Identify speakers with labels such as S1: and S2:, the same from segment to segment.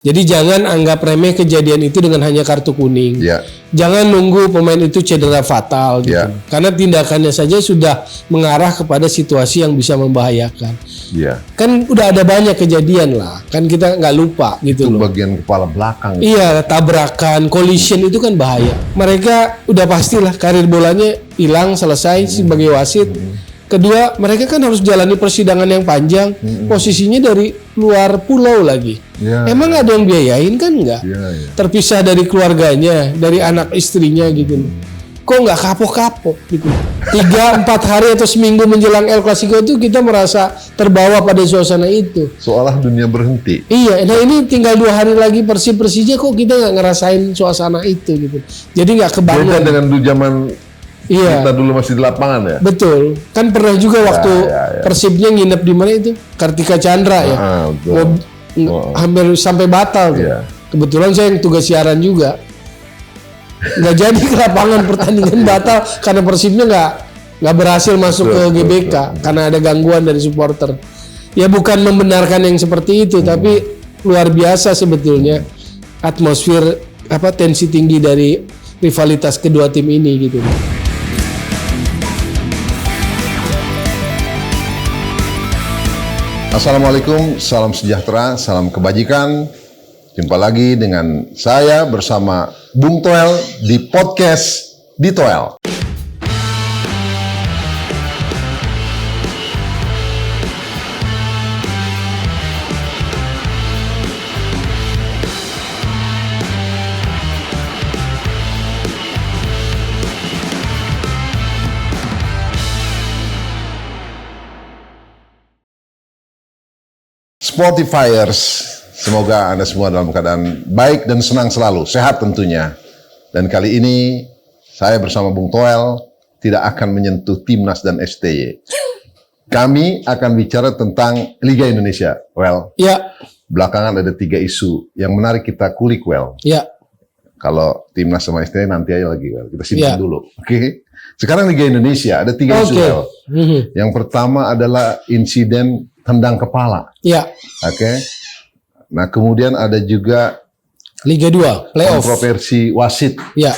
S1: Jadi jangan anggap remeh kejadian itu dengan hanya kartu kuning.
S2: Ya.
S1: Jangan nunggu pemain itu cedera fatal gitu.
S2: Ya.
S1: Karena tindakannya saja sudah mengarah kepada situasi yang bisa membahayakan.
S2: Iya.
S1: Kan udah ada banyak kejadian lah. Kan kita nggak lupa gitu
S2: Itu
S1: loh.
S2: bagian kepala belakang.
S1: Iya, tabrakan, collision itu kan bahaya. Mereka udah pastilah karir bolanya hilang, selesai sebagai wasit. Kedua, mereka kan harus jalani persidangan yang panjang. Posisinya dari luar pulau lagi.
S2: Ya.
S1: Emang ada yang biayain kan enggak?
S2: Iya.
S1: Terpisah dari keluarganya, dari anak istrinya gitu. Kok nggak kapok-kapok gitu. 3-4 hari atau seminggu menjelang El Clasico itu kita merasa terbawa pada suasana itu.
S2: Seolah dunia berhenti.
S1: Iya, nah ini tinggal 2 hari lagi Persija kok kita nggak ngerasain suasana itu gitu. Jadi nggak
S2: Beda
S1: kebangun.
S2: dengan dulu zaman
S1: Iya.
S2: kita dulu masih di lapangan ya.
S1: Betul, kan pernah juga waktu
S2: ya.
S1: Persibnya nginep di mana itu? Kartika Chandra ya.
S2: Betul.
S1: Hampir sampai batal tuh.
S2: Iya.
S1: Kebetulan saya yang tugas siaran juga. Nggak jadi ke lapangan, pertandingan batal karena Persibnya nggak berhasil masuk ke GBK karena ada gangguan dari supporter. Ya bukan membenarkan yang seperti itu, tapi luar biasa sebetulnya atmosfer tensi tinggi dari rivalitas kedua tim ini gitu.
S2: Assalamualaikum, salam sejahtera, salam kebajikan. Jumpa lagi dengan saya bersama Bung Toel di podcast di Toel. Spotifyers, semoga Anda semua dalam keadaan baik dan senang selalu, sehat tentunya. Dan kali ini saya bersama Bung Toel tidak akan menyentuh Timnas dan STY. Kami akan bicara tentang Liga Indonesia. Well,
S1: Ya,
S2: belakangan ada 3 isu yang menarik kita kulik. Well,
S1: ya,
S2: kalau Timnas sama STY nanti aja lagi. Well, kita simpan
S1: Ya.
S2: dulu. Oke. Sekarang Liga Indonesia ada 3 isu.
S1: Oke.
S2: Well. Yang pertama adalah insiden tendang kepala.
S1: ya.
S2: Oke. Nah, kemudian ada juga
S1: Liga 2 playoff.
S2: kontroversi wasit
S1: Ya,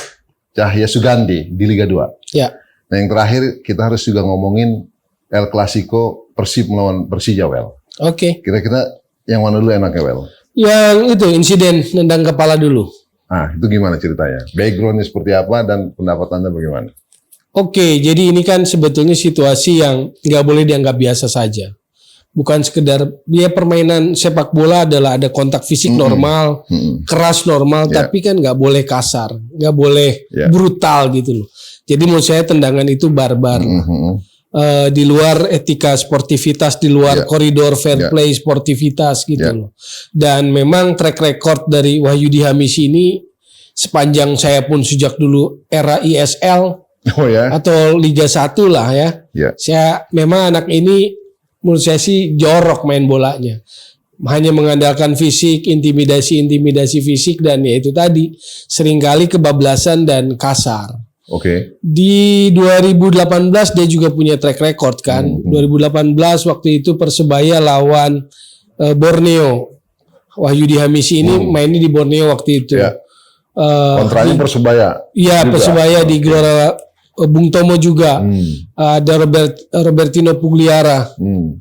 S2: Cahya Sugandi di Liga 2.
S1: ya.
S2: Nah, yang terakhir kita harus juga ngomongin El Clasico Persib melawan Persija, Well.
S1: Oke.
S2: Kira-kira yang mana dulu enaknya, Well?
S1: Yang itu insiden nendang kepala dulu.
S2: Ah, itu gimana ceritanya? Backgroundnya seperti apa dan pendapat Anda bagaimana?
S1: Oke, jadi ini kan sebetulnya situasi yang nggak boleh dianggap biasa saja. Bukan sekedar permainan sepak bola adalah ada kontak fisik normal, keras normal,
S2: Ya.
S1: tapi kan nggak boleh kasar, nggak boleh
S2: Ya.
S1: brutal gitu loh. Jadi menurut saya tendangan itu barbar. Di luar etika sportivitas, di luar
S2: Ya.
S1: koridor fair
S2: Ya.
S1: play sportivitas gitu
S2: Ya.
S1: loh. Dan memang track record dari Wahyudi Hamisi ini sepanjang saya pun sejak dulu era ISL
S2: Oh ya?
S1: atau Liga 1 lah ya.
S2: Ya.
S1: Saya memang anak ini menurut saya sih jorok main bolanya. Hanya mengandalkan fisik, intimidasi fisik dan ya itu tadi seringkali kebablasan dan kasar.
S2: Oke.
S1: Di 2018 dia juga punya track record kan. 2018 waktu itu Persebaya lawan Borneo. Wahyudi Hamisi ini mainnya di Borneo waktu itu.
S2: Ya. Kontranya Persebaya.
S1: Iya,
S2: juga.
S1: Persebaya di Gelora Bung Tomo juga. Ada Robertino Pugliara.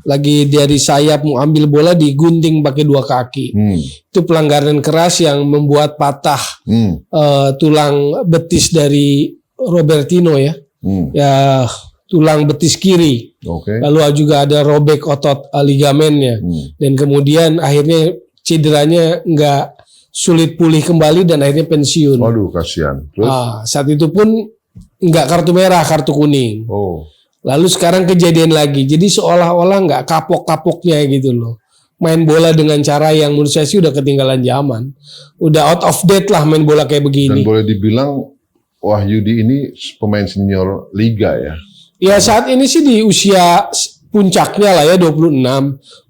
S1: Lagi dari sayap mau ambil bola digunting pakai 2 kaki. Itu pelanggaran keras yang membuat patah tulang betis dari Robertino ya. Ya, tulang betis kiri.
S2: Oke.
S1: Lalu juga ada robek otot ligamennya. Dan kemudian akhirnya cederanya nggak sulit pulih kembali dan akhirnya pensiun.
S2: Waduh, kasihan. Terus?
S1: Saat itu pun nggak kartu merah, kartu kuning.
S2: Oh.
S1: Lalu sekarang kejadian lagi. Jadi seolah-olah nggak kapok-kapoknya gitu loh. Main bola dengan cara yang menurut saya sih udah ketinggalan zaman. Udah out of date lah main bola kayak
S2: Dan
S1: begini.
S2: boleh dibilang Wahyudi ini pemain senior Liga ya?
S1: Ya saat ini sih di usia puncaknya lah ya 26.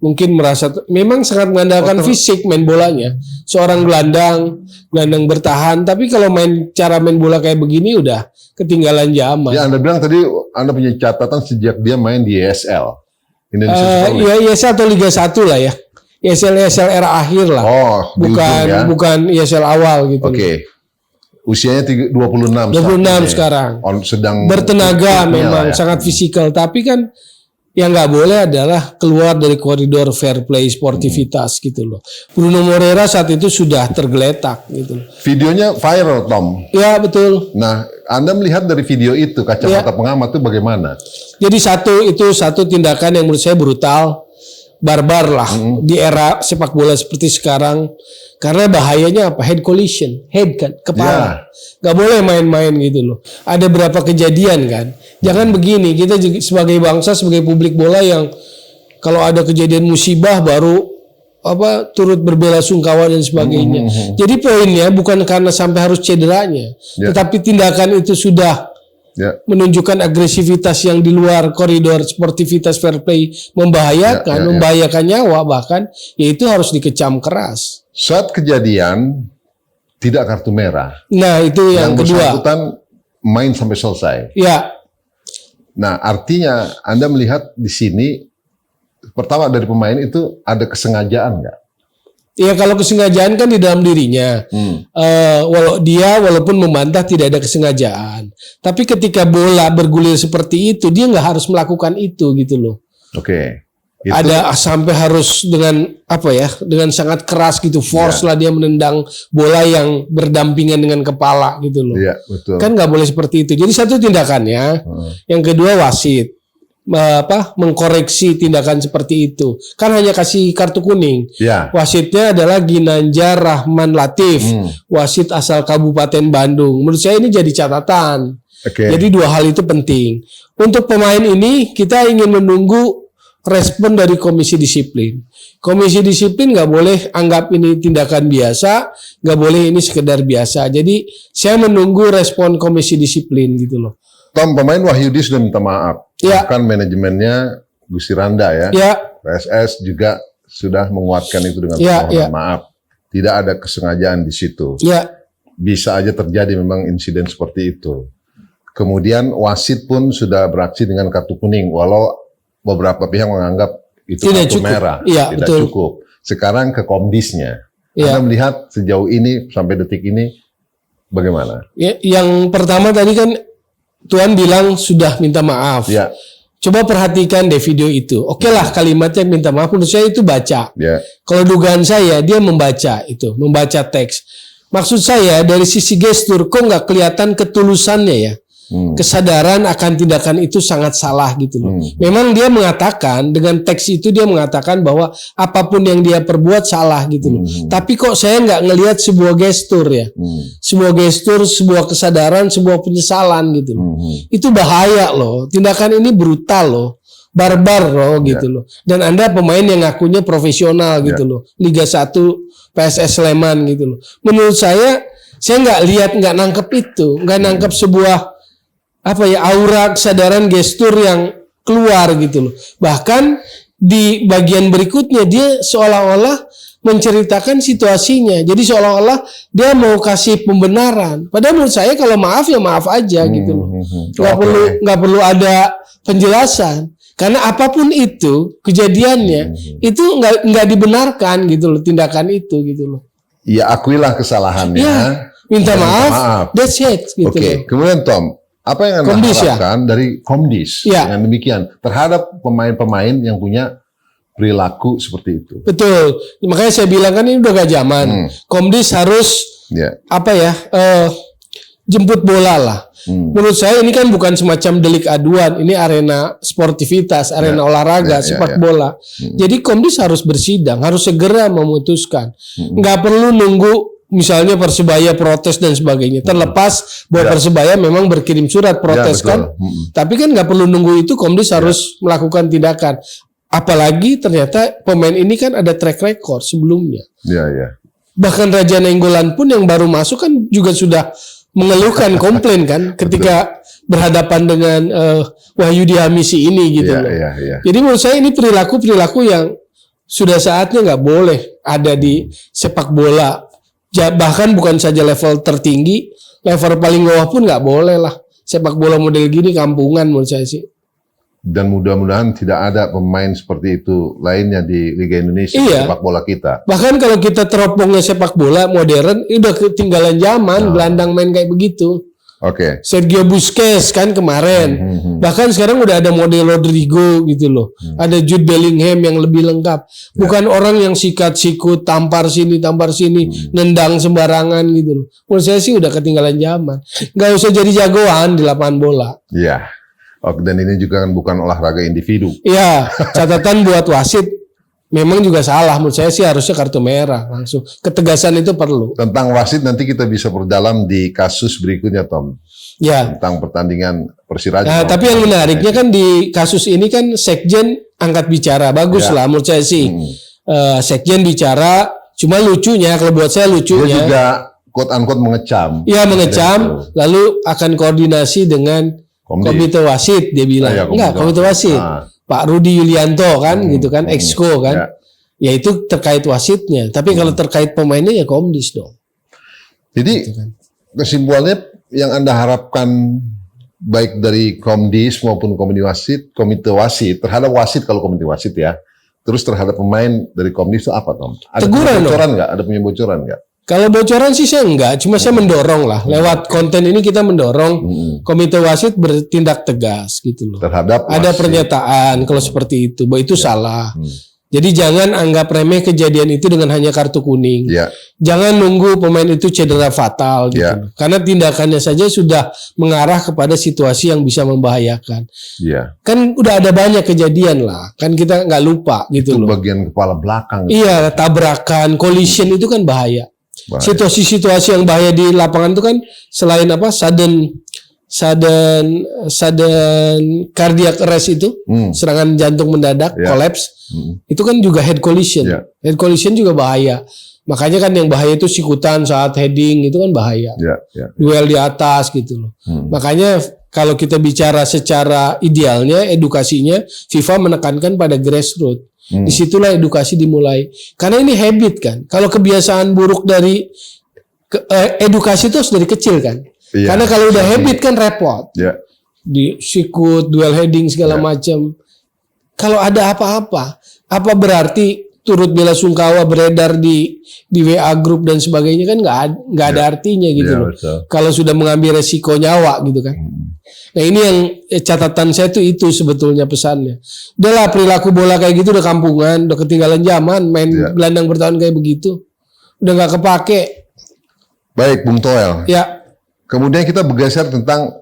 S1: Mungkin merasa memang sangat mengandalkan fisik main bolanya. Seorang gelandang bertahan. Tapi kalau cara main bola kayak begini udah ketinggalan zaman.
S2: Ya, Anda bilang tadi Anda punya catatan sejak dia main di ESL. Indonesia Super League.
S1: Ya atau Liga 1 lah ya. ESL era akhir lah.
S2: Oh, di ujung ya.
S1: bukan ESL awal gitu.
S2: Oke. Usianya 26
S1: sekarang.
S2: Sedang
S1: bertenaga
S2: ya.
S1: memang sangat fisikal, tapi kan yang nggak boleh adalah keluar dari koridor fair play sportivitas gitu loh. Bruno Moreira saat itu sudah tergeletak gitu loh.
S2: Videonya viral, Tom.
S1: Ya betul.
S2: Nah, Anda melihat dari video itu kacamata pengamat itu bagaimana?
S1: Jadi satu tindakan yang menurut saya brutal, barbar lah di era sepak bola seperti sekarang. Karena bahayanya apa? Head collision, head kan, kepala. Gak boleh main-main gitu loh. Ada berapa kejadian kan? Jangan begini, kita sebagai bangsa, sebagai publik bola yang kalau ada kejadian musibah baru turut berbela-sungkawa dan sebagainya. Jadi poinnya bukan karena sampai harus cederanya, tetapi tindakan itu sudah menunjukkan agresivitas yang di luar koridor sportivitas fair play, membahayakan nyawa bahkan, yaitu harus dikecam keras.
S2: Saat kejadian tidak kartu merah.
S1: Nah, itu yang kedua.
S2: Bersangkutan main sampai selesai.
S1: Ya.
S2: Nah, artinya Anda melihat di sini pertama dari pemain itu ada kesengajaan nggak?
S1: Ya, kalau kesengajaan kan di dalam dirinya. Walaupun membantah tidak ada kesengajaan. Tapi ketika bola bergulir seperti itu, dia nggak harus melakukan itu gitu loh.
S2: Oke. Itu,
S1: ada sampai harus dengan dengan sangat keras gitu, force lah dia menendang bola yang berdampingan dengan kepala gitu loh.
S2: Iya, betul.
S1: Kan nggak boleh seperti itu. Jadi satu tindakannya, yang kedua wasit mengkoreksi tindakan seperti itu. Kan hanya kasih kartu kuning. Wasitnya adalah Ginanjar Rahman Latif, wasit asal Kabupaten Bandung. Menurut saya ini jadi catatan. Jadi dua hal itu penting. Untuk pemain ini kita ingin menunggu respon dari komisi disiplin. Komisi disiplin nggak boleh anggap ini tindakan biasa, nggak boleh ini sekedar biasa. Jadi saya menunggu respon komisi disiplin gitu loh.
S2: Tom, pemain Wahyudi sudah minta maaf. Bahkan manajemennya Gusti Randa PSS juga sudah menguatkan itu dengan permohonan maaf. Tidak ada kesengajaan di situ. Bisa aja terjadi memang insiden seperti itu. Kemudian wasit pun sudah beraksi dengan kartu kuning, walau beberapa pihak menganggap itu kartu merah, tidak cukup. Sekarang ke Komdisnya, Anda melihat sejauh ini sampai detik ini bagaimana?
S1: Yang pertama tadi kan Tuan bilang sudah minta maaf. Coba perhatikan deh video itu. Oke lah kalimatnya minta maaf, menurut saya itu baca. Kalau dugaan saya dia membaca teks. Maksud saya dari sisi gestur kok nggak kelihatan ketulusannya ya. Kesadaran akan tindakan itu sangat salah gitu loh. Memang dia mengatakan dengan teks itu dia mengatakan bahwa apapun yang dia perbuat salah gitu loh. Tapi kok saya nggak ngelihat sebuah gestur ya, sebuah gestur, sebuah kesadaran, sebuah penyesalan gitu loh. Itu bahaya loh. Tindakan ini brutal loh, barbar loh gitu loh. Dan Anda pemain yang ngakunya profesional gitu loh, Liga 1 PSS Sleman gitu loh. Menurut saya nggak nangkep itu, nggak nangkep sebuah aura kesadaran gestur yang keluar gitu loh. Bahkan di bagian berikutnya dia seolah-olah menceritakan situasinya. Jadi seolah-olah dia mau kasih pembenaran. Padahal menurut saya kalau maaf ya maaf aja gitu loh. Nggak perlu ada penjelasan. Karena apapun itu kejadiannya itu nggak dibenarkan gitu loh, tindakan itu gitu loh.
S2: Ya akuilah kesalahannya.
S1: Minta maaf. That's it gitu loh.
S2: Kemudian Tom, apa yang Anda harapkan dari Komdis dengan demikian terhadap pemain-pemain yang punya perilaku seperti itu? Betul.
S1: Makanya saya bilang kan ini udah gak zaman. Komdis harus jemput bola lah. Menurut saya ini kan bukan semacam delik aduan, ini arena sportivitas, arena olahraga, sepak bola. Jadi Komdis harus bersidang, harus segera memutuskan. Nggak perlu nunggu misalnya Persebaya protes dan sebagainya. Terlepas bahwa Persebaya memang berkirim surat protes kan. Tapi kan nggak perlu nunggu itu, Komdis harus melakukan tindakan. Apalagi ternyata pemain ini kan ada track record sebelumnya. Bahkan Raja Nainggolan pun yang baru masuk kan juga sudah mengeluhkan komplain kan ketika berhadapan dengan Wahyudi Hamisi ini gitu loh. Jadi menurut saya ini perilaku yang sudah saatnya nggak boleh ada di sepak bola. Bahkan bukan saja level tertinggi, level paling bawah pun nggak boleh lah. Sepak bola model gini kampungan menurut saya sih.
S2: Dan mudah-mudahan tidak ada pemain seperti itu lainnya di Liga Indonesia sepak bola kita.
S1: Bahkan kalau kita teropongnya sepak bola modern, udah ketinggalan zaman, gelandang main kayak begitu.
S2: Oke.
S1: Sergio Busquets kan kemarin. Bahkan sekarang udah ada model Rodrigo gitu loh. Ada Jude Bellingham yang lebih lengkap. Bukan orang yang sikat-sikut, tampar sini, nendang sembarangan gitu loh. Menurut saya sih udah ketinggalan zaman. Nggak usah jadi jagoan di lapangan bola.
S2: Iya. Dan ini juga kan bukan olahraga individu.
S1: Iya, catatan buat wasit memang juga salah. Menurut saya sih harusnya kartu merah langsung. Ketegasan itu perlu.
S2: Tentang wasit nanti kita bisa berdalam di kasus berikutnya, Tom.
S1: Ya.
S2: Tentang pertandingan Persiraja.
S1: Nah, tapi yang menariknya kan di kasus ini kan Sekjen angkat bicara. Bagus lah menurut saya sih. Sekjen bicara, cuma lucunya kalau buat saya lucunya.
S2: Dia juga quote-unquote mengecam.
S1: Iya, mengecam, lalu akan koordinasi dengan Komite Wasit, dia bilang. Enggak, Komite Wasit. Pak Rudi Yulianto kan, gitu kan, Exco kan. Ya itu terkait wasitnya. Tapi kalau terkait pemainnya ya Komdis dong.
S2: Jadi
S1: gitu kan.
S2: Kesimpulannya yang Anda harapkan baik dari Komdis maupun Komite Wasit terhadap wasit kalau Komite Wasit ya. Terus terhadap pemain dari Komdis itu apa, Tom? Ada bocoran nggak? Ada punya bocoran nggak?
S1: Kalau bocoran sih saya enggak, cuma saya mendorong lah. Lewat konten ini kita mendorong Komite Wasit bertindak tegas gitu loh.
S2: Terhadap
S1: ada pernyataan kalau seperti itu, bahwa itu salah. Jadi jangan anggap remeh kejadian itu dengan hanya kartu kuning. Jangan nunggu pemain itu cedera fatal gitu. Karena tindakannya saja sudah mengarah kepada situasi yang bisa membahayakan. Kan udah ada banyak kejadian lah. Kan kita nggak lupa gitu
S2: itu
S1: loh.
S2: Bagian kepala belakang.
S1: Iya, tabrakan, collision itu kan bahaya. Situasi-situasi yang bahaya di lapangan itu kan selain apa sudden cardiac arrest itu, serangan jantung mendadak, collapse, itu kan juga head collision. Head collision juga bahaya. Makanya kan yang bahaya itu sikutan saat heading itu kan bahaya. Duel di atas gitu loh. Makanya kalau kita bicara secara idealnya edukasinya FIFA menekankan pada grassroots. Disitulah edukasi dimulai. Karena ini habit kan. Kalau kebiasaan buruk dari edukasi itu harus dari kecil kan. Karena kalau udah habit kan repot. Di sikut, dual heading segala macam. Kalau ada apa-apa, apa berarti turut bela sungkawa beredar di WA grup dan sebagainya kan nggak ada artinya gitu loh. Kalau sudah mengambil resiko nyawa gitu kan. Nah ini yang catatan saya tuh itu sebetulnya pesannya. Udahlah perilaku bola kayak gitu udah kampungan, udah ketinggalan zaman, main gelandang bertahan kayak begitu, udah nggak kepake.
S2: Baik, Bung Toel. Kemudian kita bergeser tentang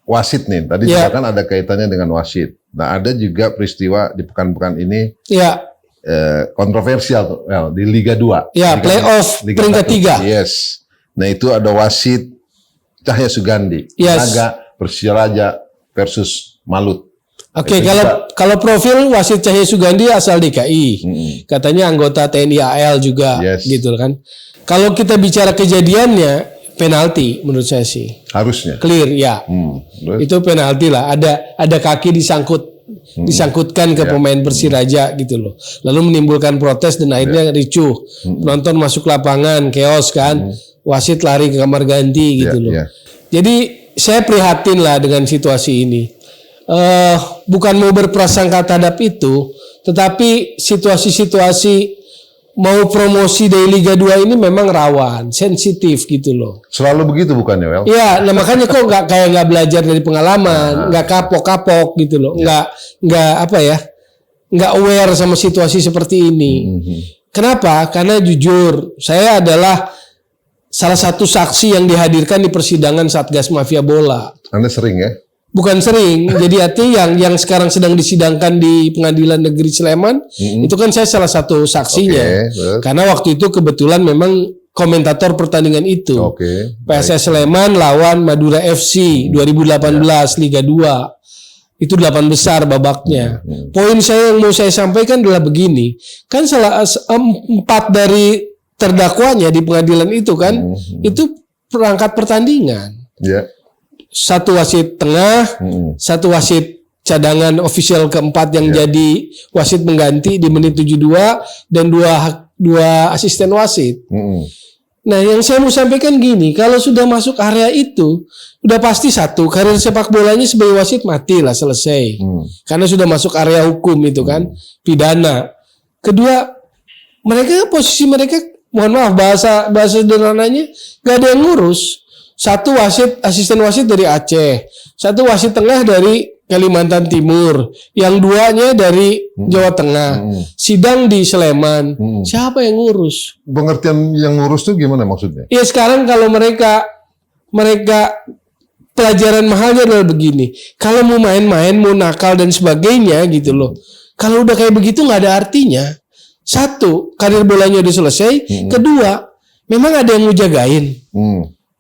S2: wasit nih. Tadi juga kan ada kaitannya dengan wasit. Nah ada juga peristiwa di pekan-pekan ini. Kontroversial di Liga 2.
S1: Playoff peringkat 3.
S2: Yes. Nah itu ada wasit Cahya Sugandi. Naga Persiraja versus Malut.
S1: Oke, kalau profil wasit Cahya Sugandi asal DKI. Katanya anggota TNI AL juga gitu kan. Kalau kita bicara kejadiannya penalti menurut saya sih. Harusnya. Clear ya. Itu penalti lah. Ada kaki disangkutkan ke pemain Persiraja gitu loh. Lalu menimbulkan protes dan akhirnya ricuh. Penonton masuk lapangan, chaos kan. Wasit lari ke kamar ganti gitu loh. Jadi saya prihatin lah dengan situasi ini. Bukan mau berprasangka terhadap itu, tetapi situasi-situasi mau promosi dari Liga 2 ini memang rawan, sensitif gitu loh.
S2: Selalu begitu bukannya, Wel?
S1: Iya, nah makanya kok nggak belajar dari pengalaman, nggak kapok-kapok gitu loh, nggak aware sama situasi seperti ini. Kenapa? Karena jujur, saya adalah salah satu saksi yang dihadirkan di persidangan Satgas Mafia Bola.
S2: Anda sering ya?
S1: Bukan sering, jadi artinya yang sekarang sedang disidangkan di Pengadilan Negeri Sleman, itu kan saya salah satu saksinya. Karena waktu itu kebetulan memang komentator pertandingan itu. PSS Sleman lawan Madura FC 2018 Liga 2. Itu 8 besar babaknya. Poin saya yang mau saya sampaikan adalah begini. Kan 4 dari terdakwanya di pengadilan itu kan, itu perangkat pertandingan. Satu wasit tengah, satu wasit cadangan official keempat yang jadi wasit pengganti di menit 72 dan dua asisten wasit. Nah, yang saya mau sampaikan gini, kalau sudah masuk area itu, udah pasti satu, karir sepak bolanya sebagai wasit mati lah, selesai. Karena sudah masuk area hukum itu kan, pidana. Kedua, mereka posisi mereka, mohon maaf bahasa sederhananya, gak ada yang ngurus. Satu wasit, asisten wasit dari Aceh, satu wasit tengah dari Kalimantan Timur, yang duanya dari Jawa Tengah, sidang di Sleman. Siapa yang ngurus?
S2: Pengertian yang ngurus tuh gimana maksudnya?
S1: Ya sekarang kalau mereka pelajaran mahalnya adalah begini. Kalau mau main-main, mau nakal dan sebagainya gitu loh. Kalau udah kayak begitu nggak ada artinya. Satu, karir bolanya udah selesai. Kedua, memang ada yang mau jagain.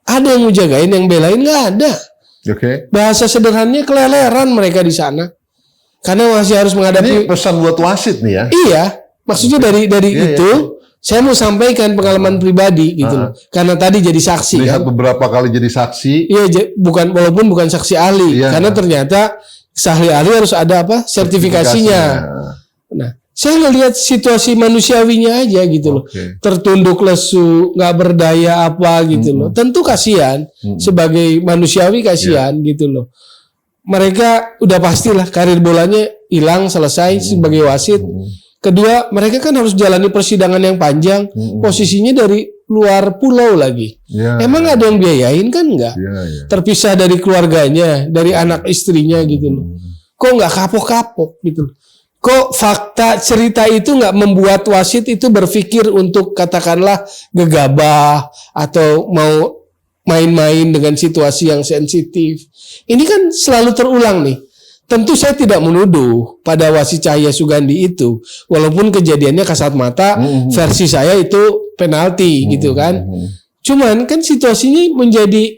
S1: Ada yang mau jagain, yang belain nggak ada.
S2: Oke.
S1: Bahasa sederhananya keleleran mereka di sana. Karena masih harus menghadapi.
S2: Ini pesan buat wasit nih ya?
S1: Iya, maksudnya dari itu, saya mau sampaikan pengalaman pribadi gitu loh. Karena tadi jadi saksi.
S2: Lihat
S1: kan?
S2: beberapa kali jadi saksi.
S1: Iya, walaupun bukan saksi ahli, karena ternyata saksi ahli harus ada apa? Sertifikasinya. Nah, saya ngelihat situasi manusiawinya aja gitu loh. Tertunduk lesu, nggak berdaya apa gitu loh. Tentu kasihan sebagai manusiawi kasihan gitu loh. Mereka udah pastilah karir bolanya hilang selesai sebagai wasit. Kedua, mereka kan harus jalani persidangan yang panjang. Posisinya dari luar pulau lagi. Emang ada yang biayain kan enggak? Terpisah dari keluarganya, dari anak istrinya gitu loh. Kok nggak kapok-kapok gitu loh. Kok fakta cerita itu nggak membuat wasit itu berpikir untuk katakanlah gegabah atau mau main-main dengan situasi yang sensitif. Ini kan selalu terulang nih. Tentu saya tidak menuduh pada wasit Cahya Sugandi itu, walaupun kejadiannya kasat mata, versi saya itu penalti gitu kan. Cuman kan situasinya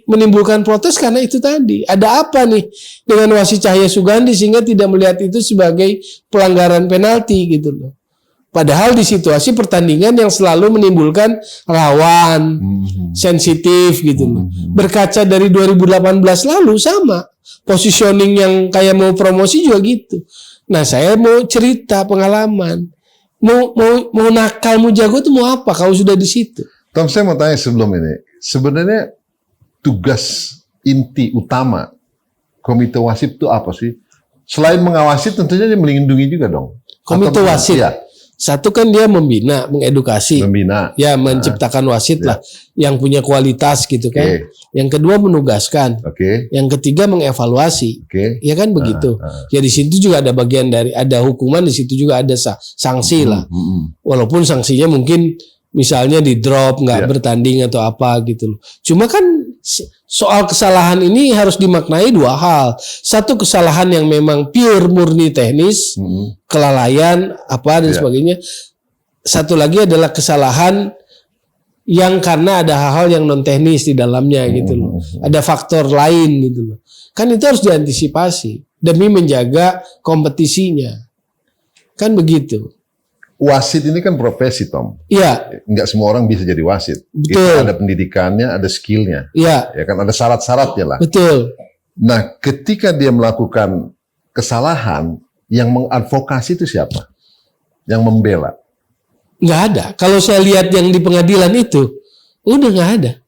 S1: menimbulkan protes karena itu tadi. Ada apa nih dengan wasit Cahya Sugandi sehingga tidak melihat itu sebagai pelanggaran penalti gitu loh. Padahal di situasi pertandingan yang selalu menimbulkan rawan, sensitif gitu loh. Berkaca dari 2018 lalu sama. Positioning yang kayak mau promosi juga gitu. Nah, saya mau cerita pengalaman. Mau nakal, mau jago itu mau apa kalau sudah di situ?
S2: Tom, saya mau tanya sebelum ini. Sebenarnya tugas inti utama komite wasit itu apa sih? Selain mengawasi tentunya dia melindungi juga dong.
S1: Komite wasit.
S2: Ya.
S1: Satu kan dia membina, mengedukasi. Ya, menciptakan wasit lah yang punya kualitas gitu kan. Yang kedua menugaskan. Yang ketiga mengevaluasi. Ya kan begitu. Ya di situ juga ada bagian dari ada hukuman, di situ juga ada sanksi lah. Walaupun sanksinya mungkin misalnya di drop, nggak bertanding atau apa gitu loh. Cuma kan soal kesalahan ini harus dimaknai dua hal. Satu, kesalahan yang memang pure murni teknis, kelalaian apa dan sebagainya. Satu lagi adalah kesalahan yang karena ada hal-hal yang non teknis di dalamnya gitu loh. Ada faktor lain gitu loh. Kan itu harus diantisipasi demi menjaga kompetisinya. Kan begitu.
S2: Wasit ini kan profesi, Tom.
S1: Iya.
S2: Nggak semua orang bisa jadi wasit.
S1: Betul.
S2: Itu ada pendidikannya, ada skillnya.
S1: Iya.
S2: Ya kan ada syarat-syaratnya lah.
S1: Betul.
S2: Nah, ketika dia melakukan kesalahan, yang mengadvokasi itu siapa? Yang membela?
S1: Nggak ada. Kalau saya lihat yang di pengadilan itu, udah nggak ada.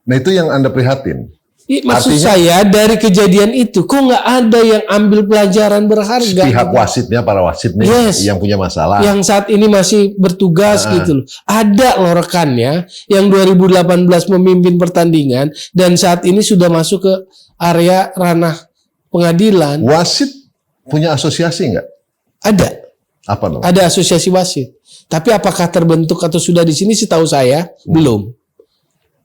S2: Nah, itu yang Anda prihatin.
S1: Maksud saya dari kejadian itu, kok nggak ada yang ambil pelajaran berharga?
S2: Pihak wasitnya, para wasitnya yang punya masalah.
S1: Yang saat ini masih bertugas gitu loh. Ada loh rekannya yang 2018 memimpin pertandingan dan saat ini sudah masuk ke area ranah pengadilan.
S2: Wasit punya asosiasi nggak?
S1: Ada.
S2: Apa namanya?
S1: Ada asosiasi wasit. Tapi apakah terbentuk atau sudah di sini? Setahu saya belum.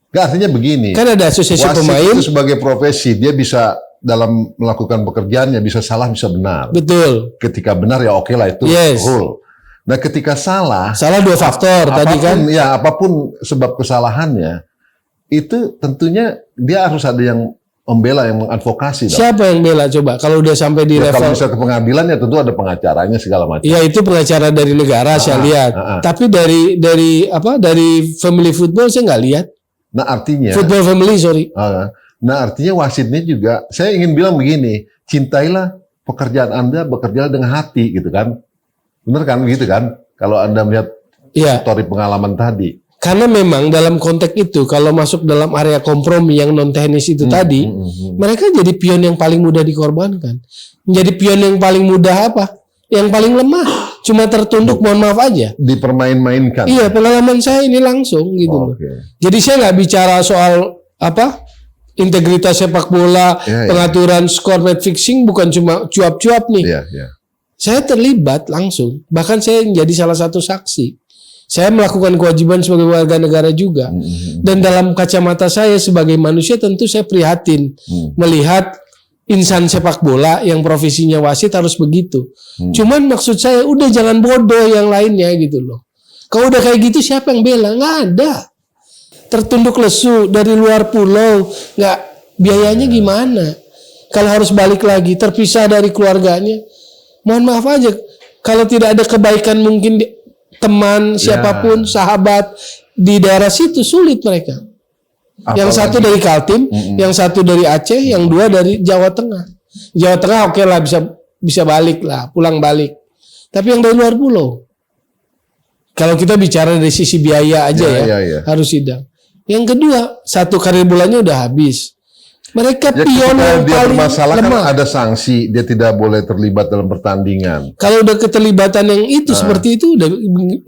S2: Nggak, artinya begini.
S1: Kan ada asosiasi
S2: wasit
S1: pemain.
S2: Itu sebagai profesi, dia bisa dalam melakukan pekerjaannya bisa salah bisa benar.
S1: Betul.
S2: Ketika benar ya oke lah itu rule. Nah, ketika salah
S1: dua faktor tadi kan.
S2: Ya, apapun sebab kesalahannya, itu tentunya dia harus ada yang membela, yang mengadvokasi.
S1: Siapa yang bela coba? Kalau udah sampai di level.
S2: Kalau bisa ke pengadilan ya tentu ada pengacaranya segala macam.
S1: Ya itu pengacara dari negara saya lihat. Tapi dari family football saya nggak lihat.
S2: Nah artinya.
S1: Football family
S2: Nah artinya wasitnya juga. Saya ingin bilang begini, cintailah pekerjaan Anda, bekerja dengan hati gitu kan. Bener kan begitu kan? Kalau Anda melihat story pengalaman tadi.
S1: Karena memang dalam konteks itu kalau masuk dalam area kompromi yang non teknis itu tadi, mereka jadi pion yang paling mudah dikorbankan. Menjadi pion yang paling mudah apa? Yang paling lemah, cuma tertunduk, mohon maaf aja.
S2: Dipermain-mainkan.
S1: Iya, pengalaman saya ini langsung gitu loh. Jadi saya nggak bicara soal apa integritas sepak bola, pengaturan skor, match fixing, bukan cuma cuap-cuap nih. Saya terlibat langsung, bahkan saya menjadi salah satu saksi. Saya melakukan kewajiban sebagai warga negara juga. Dan dalam kacamata saya sebagai manusia tentu saya prihatin melihat insan sepak bola yang profesinya wasit harus begitu. Cuman maksud saya udah jangan bodoh yang lainnya gitu loh. Kalau udah kayak gitu siapa yang bela? Nggak ada. Tertunduk lesu dari luar pulau, nggak, biayanya gimana? Kalau harus balik lagi terpisah dari keluarganya, mohon maaf aja. Kalau tidak ada kebaikan mungkin teman siapapun, sahabat di daerah situ sulit mereka. Yang satu dari Kaltim, yang satu dari Aceh, yang dua dari Jawa Tengah. Jawa Tengah oke lah, bisa balik lah, pulang balik. Tapi yang dari luar pulau, kalau kita bicara dari sisi biaya aja harus sidang. Yang kedua, satu karir bulannya udah habis. Mereka pion yang paling lemah.
S2: Ada sanksi, dia tidak boleh terlibat dalam pertandingan.
S1: Kalau udah keterlibatan yang itu seperti itu, udah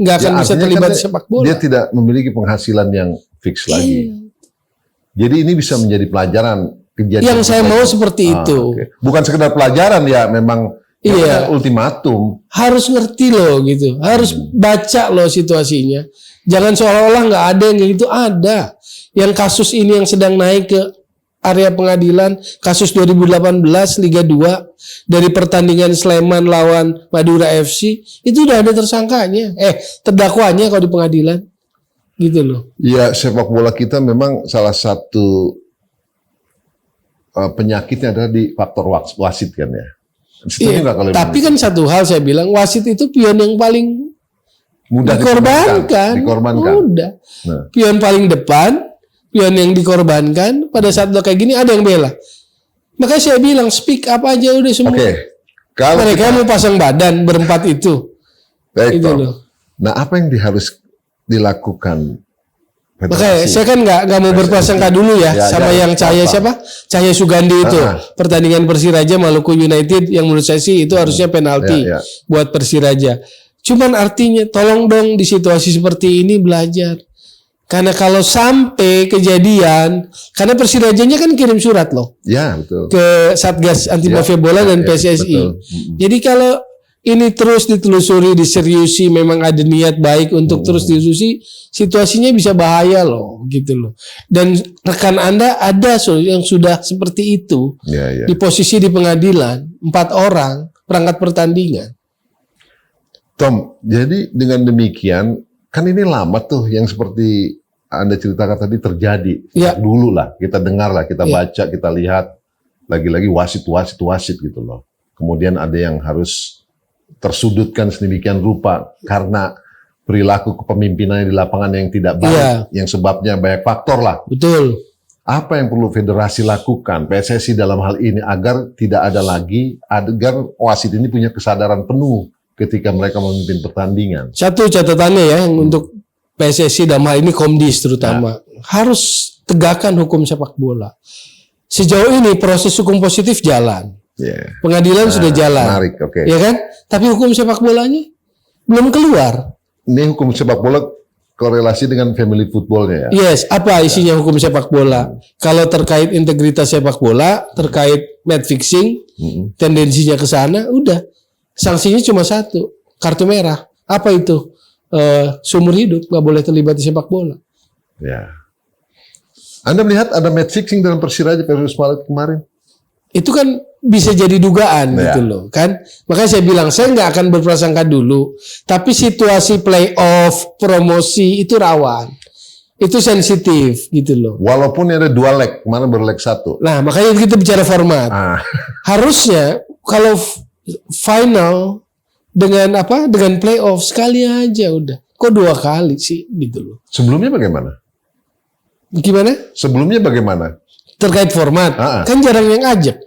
S1: nggak akan bisa terlibat di sepak bola.
S2: Dia tidak memiliki penghasilan yang fix lagi. Jadi ini bisa menjadi pelajaran kejadian.
S1: Yang saya mau seperti itu.
S2: Bukan sekedar pelajaran ya, memang ultimatum.
S1: Harus ngerti loh gitu, harus baca loh situasinya. Jangan seolah-olah nggak ada yang gitu, ada. Yang kasus ini yang sedang naik ke area pengadilan, kasus 2018 Liga 2 dari pertandingan Sleman lawan Madura FC, itu udah ada tersangkanya, terdakwanya kalau di pengadilan, gitu loh.
S2: Ya, sepak bola kita memang salah satu penyakitnya adalah di faktor wasit kan ya.
S1: Tapi kan satu hal saya bilang, wasit itu pion yang paling mudah dikorbankan. Mudah. Nah. Pion paling depan, pion yang dikorbankan pada saat kayak gini ada yang bela. Makanya saya bilang speak up aja udah semua. Kalau mereka mau pasang badan berempat itu.
S2: Baik, itu loh. Nah, apa yang harus dilakukan?
S1: Makanya saya kan nggak mau berprasangka dulu ya sama yang siapa? Cahya Sugandi itu. Pertandingan Persiraja Maluku United yang menurut saya sih itu harusnya penalti buat Persiraja. Cuman artinya tolong dong di situasi seperti ini belajar. Karena kalau sampai kejadian, karena Persirajanya kan kirim surat loh,
S2: betul,
S1: ke Satgas Anti Mafia Bola dan PSSI. Jadi kalau ini terus ditelusuri, diseriusi, memang ada niat baik untuk terus ditelusuri, situasinya bisa bahaya loh, gitu loh. Dan rekan Anda ada yang sudah seperti itu, di posisi di pengadilan, 4 orang perangkat pertandingan.
S2: Tom, jadi dengan demikian, kan ini lama tuh yang seperti Anda ceritakan tadi terjadi. Dulu lah, kita dengar lah, kita baca, kita lihat. Lagi-lagi wasit gitu loh. Kemudian ada yang harus tersudutkan sedemikian rupa karena perilaku kepemimpinan di lapangan yang tidak baik. Yang sebabnya banyak faktor lah.
S1: Betul.
S2: Apa yang perlu federasi lakukan, PSSI dalam hal ini, agar tidak ada lagi, agar wasit ini punya kesadaran penuh ketika mereka memimpin pertandingan.
S1: Satu catatannya ya, yang untuk PSSI dalam hal ini Komdis terutama harus tegakkan hukum sepak bola. Sejauh ini proses hukum positif jalan, pengadilan sudah jalan,
S2: menarik,
S1: ya kan? Tapi hukum sepak bolanya belum keluar.
S2: Ini hukum sepak bola korelasi dengan family footballnya ya?
S1: Yes, apa isinya hukum sepak bola? Kalau terkait integritas sepak bola, terkait match fixing, tendensinya ke sana, udah sanksinya cuma satu, kartu merah. Apa itu? Seumur hidup nggak boleh terlibat di sepak bola.
S2: Ya. Anda melihat ada match fixing dalam Persiraja versus Maluku kemarin?
S1: Itu kan bisa jadi dugaan gitu loh, kan? Makanya saya bilang saya nggak akan berprasangka dulu. Tapi situasi playoff, promosi itu rawan, itu sensitif gitu loh.
S2: Walaupun ada 2 leg, kemana berleg 1.
S1: Nah makanya kita bicara format. Harusnya kalau final dengan playoff sekali aja udah. Kok 2 kali sih gitu loh.
S2: Sebelumnya bagaimana?
S1: Gimana?
S2: Sebelumnya bagaimana?
S1: Terkait format, kan jarang yang ajak.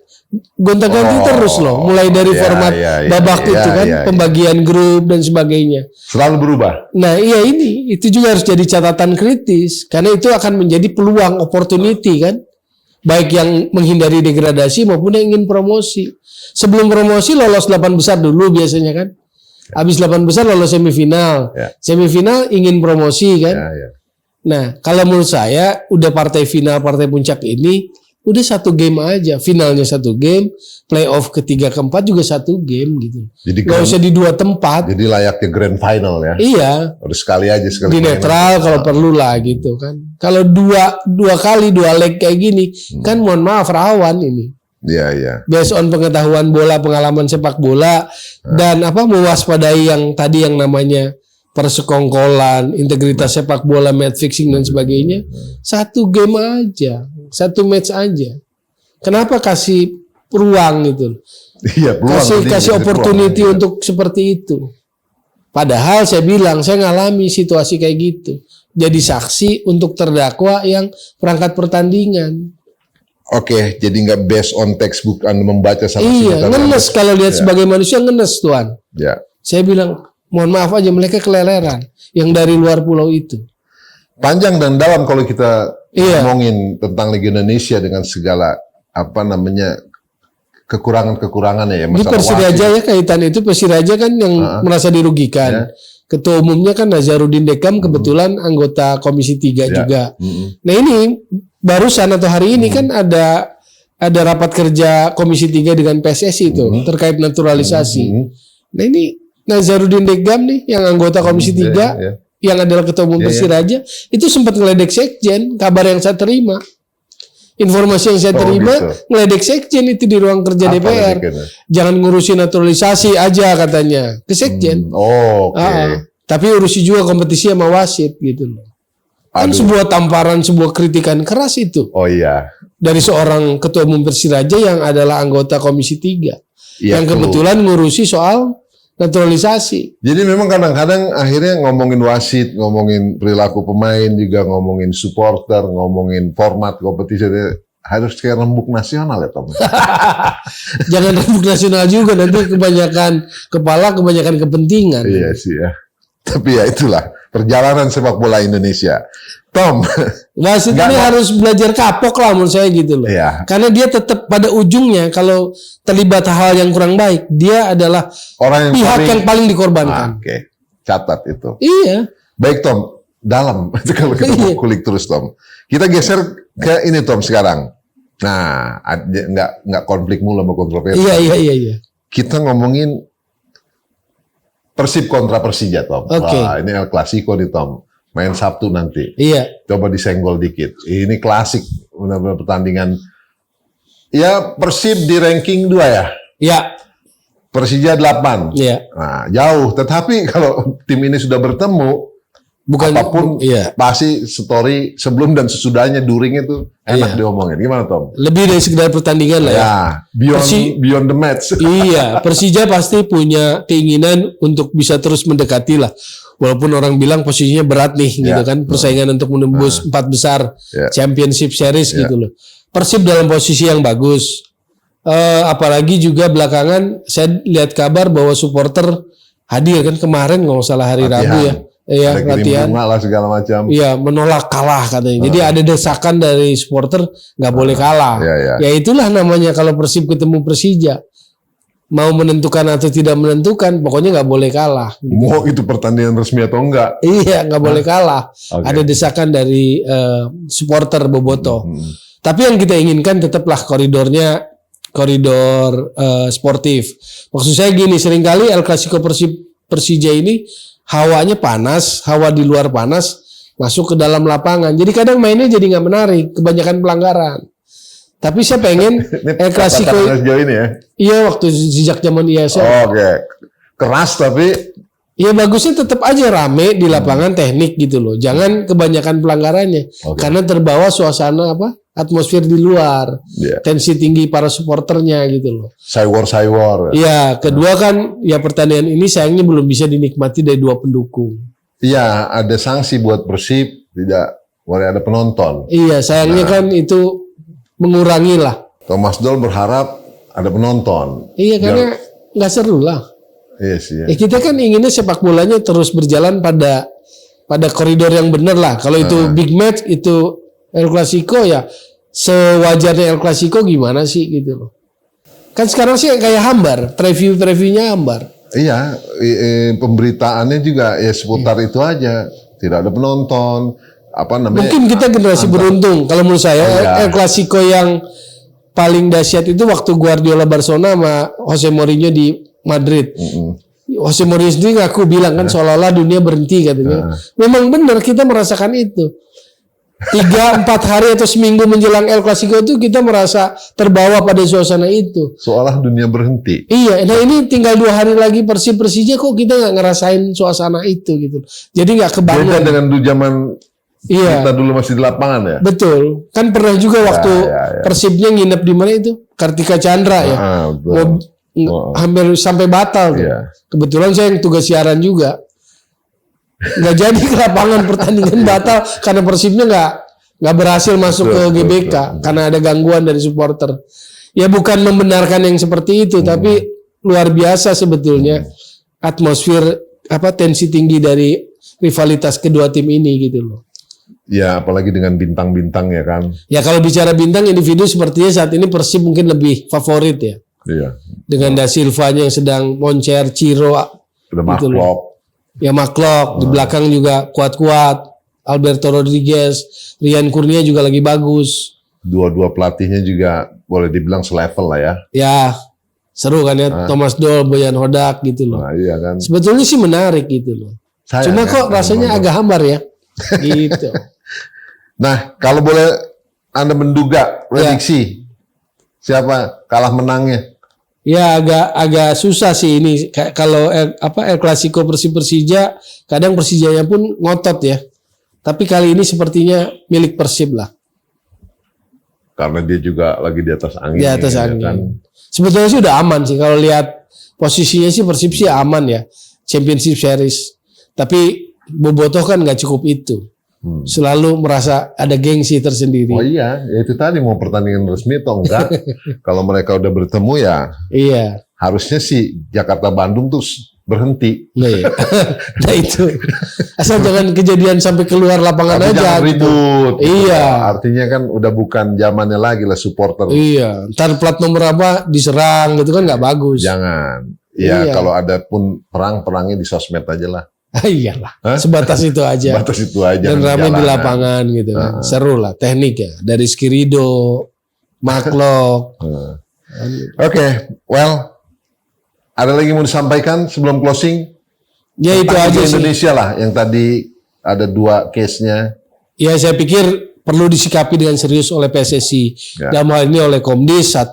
S1: gonta-ganti terus loh, mulai dari format babak itu kan, pembagian grup dan sebagainya.
S2: Selalu berubah.
S1: Nah iya itu juga harus jadi catatan kritis, karena itu akan menjadi peluang, opportunity kan, baik yang menghindari degradasi maupun yang ingin promosi. Sebelum promosi lolos 8 besar dulu biasanya kan, habis 8 besar lolos semifinal, semifinal ingin promosi kan. Nah kalau menurut saya udah partai final, partai puncak ini udah 1 game aja, finalnya 1 game, playoff ketiga keempat juga 1 game gitu. Jadi nggak usah di 2 tempat.
S2: Jadi layaknya grand final ya.
S1: Iya.
S2: Harus sekali aja
S1: di netral kalau perlu lah gitu kan. Kalau dua kali 2 leg kayak gini, kan mohon maaf rawan ini.
S2: Iya.
S1: Based on pengetahuan bola, pengalaman sepak bola dan mewaspadai yang tadi yang namanya persekongkolan, integritas sepak bola, match fixing dan sebagainya. 1 game aja, 1 match aja. Kenapa kasih ruang gitu?
S2: Iya,
S1: kasih opportunity untuk seperti itu. Padahal saya bilang, saya ngalami situasi kayak gitu. Jadi saksi untuk terdakwa yang perangkat pertandingan.
S2: Oke, jadi nggak based on textbook Anda membaca salah.
S1: Iya, ngenes kalau lihat sebagai manusia ngenes Tuan.
S2: Ya.
S1: Saya bilang, mohon maaf aja mereka keleleran yang dari luar pulau itu.
S2: Panjang dan dalam kalau kita ngomongin tentang Liga Indonesia dengan segala kekurangan-kekurangannya ya.
S1: Di Persiraja ya kaitan itu Persiraja kan yang merasa dirugikan. Ketua umumnya kan Nazarudin Dekam kebetulan anggota Komisi 3 juga. Nah ini barusan atau hari ini kan ada rapat kerja Komisi 3 dengan PSSI itu terkait naturalisasi. Nah ini Nazarudin Dekam nih yang anggota Komisi 3 yang adalah ketua umum Persiraja itu sempat ngeledek sekjen. Kabar yang saya terima, informasi yang saya terima ngeledek sekjen itu di ruang kerja DPR. Jangan ngurusin naturalisasi aja katanya ke sekjen. Tapi urusi juga kompetisi sama wasit gitu loh. Kan sebuah tamparan, sebuah kritikan keras itu. Dari seorang ketua umum Persiraja yang adalah anggota Komisi 3 yang kebetulan ngurusi soal naturalisasi.
S2: Jadi memang kadang-kadang akhirnya ngomongin wasit, ngomongin perilaku pemain, juga ngomongin supporter, ngomongin format kompetisi, harus kayak rembuk nasional ya Tom.
S1: Jangan rembuk nasional juga, nanti kebanyakan kepala, kebanyakan kepentingan.
S2: Iya sih ya. Tapi ya itulah perjalanan sepak bola Indonesia. Tom,
S1: wasit ini harus belajar kapok lah menurut saya gitu loh. Karena dia tetap pada ujungnya kalau terlibat hal yang kurang baik, dia adalah orang yang paling dikorbankan.
S2: Oke, catat itu.
S1: Iya.
S2: Baik Tom, dalam kalau kita mau kulik terus Tom. Kita geser ke ini Tom sekarang. Nah, nggak konflik mulu sama kontroversi.
S1: Iya.
S2: Kita ngomongin Persib kontra Persija Tom. Wah, ini El Clasico nih Tom. Main Sabtu nanti.
S1: Iya.
S2: Coba disenggol dikit. Ini klasik, benar-benar pertandingan. Ya Persib di ranking 2 ya.
S1: Iya.
S2: Persija 8.
S1: Iya.
S2: Nah, jauh. Tetapi kalau tim ini sudah bertemu, apapun pasti story sebelum dan sesudahnya, during itu enak diomongin. Gimana Tom?
S1: Lebih dari sekedar pertandingan lah ya.
S2: Beyond the match.
S1: Iya, Persija pasti punya keinginan untuk bisa terus mendekati lah. Walaupun orang bilang posisinya berat nih gitu kan, persaingan untuk menembus 4 besar Championship Series gitu loh. Persib dalam posisi yang bagus. Apalagi juga belakangan saya lihat kabar bahwa supporter hadir kan kemarin kalau nggak salah hari Rabu ya. Iya, latihan
S2: lah segala macam.
S1: Iya, menolak kalah katanya. Jadi ada desakan dari supporter nggak boleh kalah. Ya itulah namanya kalau Persib ketemu Persija. Mau menentukan atau tidak menentukan, pokoknya nggak boleh kalah.
S2: Gitu. Mau itu pertandingan resmi atau enggak?
S1: Iya, nggak boleh kalah. Ada desakan dari supporter Boboto. Tapi yang kita inginkan tetaplah koridor sportif. Maksud saya gini, seringkali El Clasico Persija ini hawanya panas, hawa di luar panas, masuk ke dalam lapangan. Jadi kadang mainnya jadi nggak menarik, kebanyakan pelanggaran. Tapi saya pengen El Clasico
S2: ini ya.
S1: Iya, waktu sejak zaman ISL.
S2: Keras tapi
S1: ya bagusnya tetap aja rame di lapangan teknik gitu loh. Jangan kebanyakan pelanggarannya. Karena terbawa suasana atmosfer di luar. Tensi tinggi para supporternya gitu loh.
S2: Saywar.
S1: Iya, kedua kan ya pertandingan ini sayangnya belum bisa dinikmati dari 2 pendukung.
S2: Iya, ada sanksi buat Persib, tidak boleh ada penonton.
S1: Iya, sayangnya kan itu mengurangi lah.
S2: Thomas Doll berharap ada penonton.
S1: Iya, karena nggak seru lah.
S2: Iya sih. Ya.
S1: Ya kita kan inginnya sepak bolanya terus berjalan pada koridor yang benar lah. Kalau itu big match, itu El Clasico, ya sewajarnya El Clasico gimana sih gitu loh. Kan sekarang sih kayak hambar, previewnya hambar.
S2: Iya, pemberitaannya juga ya seputar itu aja. Tidak ada penonton. Apa namanya?
S1: Mungkin kita generasi beruntung. Kalau menurut saya El Clasico yang paling dahsyat itu waktu Guardiola Barcelona sama Jose Mourinho di Madrid. Jose Mourinho sendiri ngaku bilang kan seolah-olah dunia berhenti katanya. Memang benar kita merasakan itu. 3-4 hari atau seminggu menjelang El Clasico itu kita merasa terbawa pada suasana itu.
S2: Seolah dunia berhenti.
S1: Iya, nah ini tinggal 2 hari lagi Persija kok kita nggak ngerasain suasana itu gitu. Jadi nggak kebangun.
S2: Beda dengan dulu zaman
S1: kita
S2: dulu masih di lapangan ya.
S1: Betul, kan pernah juga waktu Persibnya nginep di mana itu Kartika Chandra ya. Hampir sampai batal tuh. Kebetulan saya yang tugas siaran juga. Nggak jadi ke lapangan, pertandingan batal karena Persibnya nggak berhasil masuk ke GBK karena ada gangguan dari supporter. Ya bukan membenarkan yang seperti itu, tapi luar biasa sebetulnya atmosfer tensi tinggi dari rivalitas kedua tim ini gitu loh.
S2: Ya apalagi dengan bintang-bintang ya kan.
S1: Ya kalau bicara bintang individu sepertinya saat ini Persib mungkin lebih favorit ya.
S2: Iya.
S1: Dengan Da Silva-nya yang sedang moncer, Ciro,
S2: gitu loh.
S1: Ya Maklok, di belakang juga kuat-kuat. Alberto Rodriguez, Rian Kurnia juga lagi bagus.
S2: Dua-dua pelatihnya juga boleh dibilang selevel lah ya.
S1: Ya, seru kan ya, Thomas Doll, Boyan Hodak gitu loh.
S2: Nah, iya kan.
S1: Sebetulnya sih menarik gitu loh. Cuma kok rasanya agak hambar ya. Gitu.
S2: Nah, kalau boleh Anda menduga prediksi siapa kalah menangnya?
S1: Ya agak susah sih ini kalau El Clasico Persija kadang Persijanya pun ngotot ya. Tapi kali ini sepertinya milik Persib lah.
S2: Karena dia juga lagi di atas angin.
S1: Di atas angin. Kan? Sebetulnya sih udah aman sih kalau lihat posisinya sih Persib sih aman ya. Championship Series. Tapi Bobotoh kan nggak cukup itu. Selalu merasa ada gengsi tersendiri.
S2: Oh iya, ya itu tadi mau pertandingan resmi atau enggak. Kalau mereka udah bertemu ya. Iya. Harusnya sih Jakarta Bandung tuh berhenti.
S1: Nah itu. Asal jangan kejadian sampai keluar lapangan aja.
S2: Jangan ribut.
S1: Iya.
S2: Artinya kan udah bukan zamannya lagi lah supporter.
S1: Iya. Ntar plat nomor apa diserang gitu kan nggak bagus.
S2: Jangan. Ya kalau ada pun perangnya di sosmed aja lah.
S1: Iyalah, sebatas itu aja.
S2: Sebatas itu aja.
S1: Dan ramai di lapangan gitu kan. Seru lah teknik ya. Dari Skirido, Maklok.
S2: Oke, well, ada lagi mau disampaikan sebelum closing?
S1: Ya itu aja sih.
S2: Indonesia lah yang tadi ada 2 case-nya.
S1: Ya saya pikir perlu disikapi dengan serius oleh PSSI. Dalam hal ini oleh Komdis 1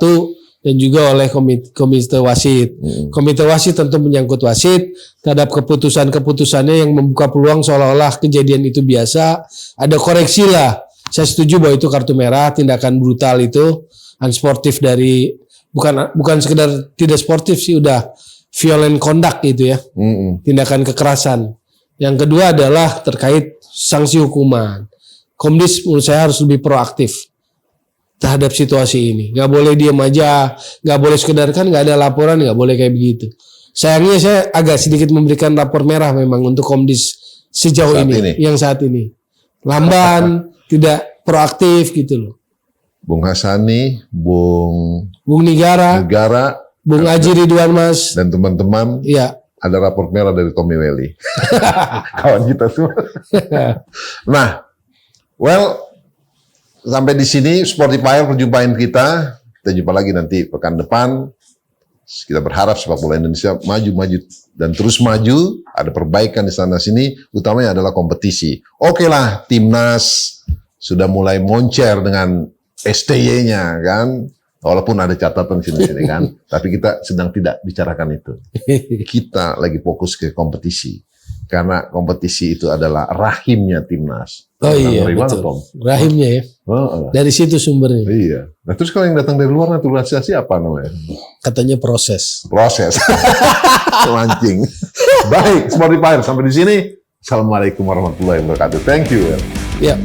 S1: dan juga oleh komite wasit. Komite wasit tentu menyangkut wasit terhadap keputusannya yang membuka peluang seolah-olah kejadian itu biasa. Ada koreksi lah. Saya setuju bahwa itu kartu merah, tindakan brutal itu, unsportif dari bukan sekedar tidak sportif sih, udah violent conduct gitu ya. Tindakan kekerasan. Yang kedua adalah terkait sanksi hukuman. Komdis menurut saya harus lebih proaktif terhadap situasi ini. Nggak boleh diam aja, nggak boleh sekedar kan nggak ada laporan, nggak boleh kayak begitu. Sayangnya saya agak sedikit memberikan rapor merah memang untuk Komdis sejauh ini, yang saat ini. Lamban, tidak proaktif gitu loh.
S2: Bung Hasani, Bung
S1: Nigara, Bung Aji Ridwan Mas,
S2: dan teman-teman.
S1: Iya.
S2: Ada rapor merah dari Tommy Welly. Kawan kita semua. Nah, well, sampai di sini Sportifier perjumpaan kita. Kita jumpa lagi nanti pekan depan. Kita berharap sepak bola Indonesia maju dan terus maju. Ada perbaikan di sana sini. Utamanya adalah kompetisi. Oke lah, timnas sudah mulai moncer dengan STY-nya kan. Walaupun ada catatan sini-sini kan. Tapi kita sedang tidak bicarakan itu. Kita lagi fokus ke kompetisi. Karena kompetisi itu adalah rahimnya timnas.
S1: Oh iya, betul. Rahimnya ya. Dari situ sumbernya.
S2: Iya. Nah terus kalau yang datang dari luar naturalisasi apa namanya?
S1: Katanya proses.
S2: Mancing. Baik, Sportifier sampai di sini. Assalamualaikum warahmatullahi wabarakatuh. Thank you.
S1: Ya.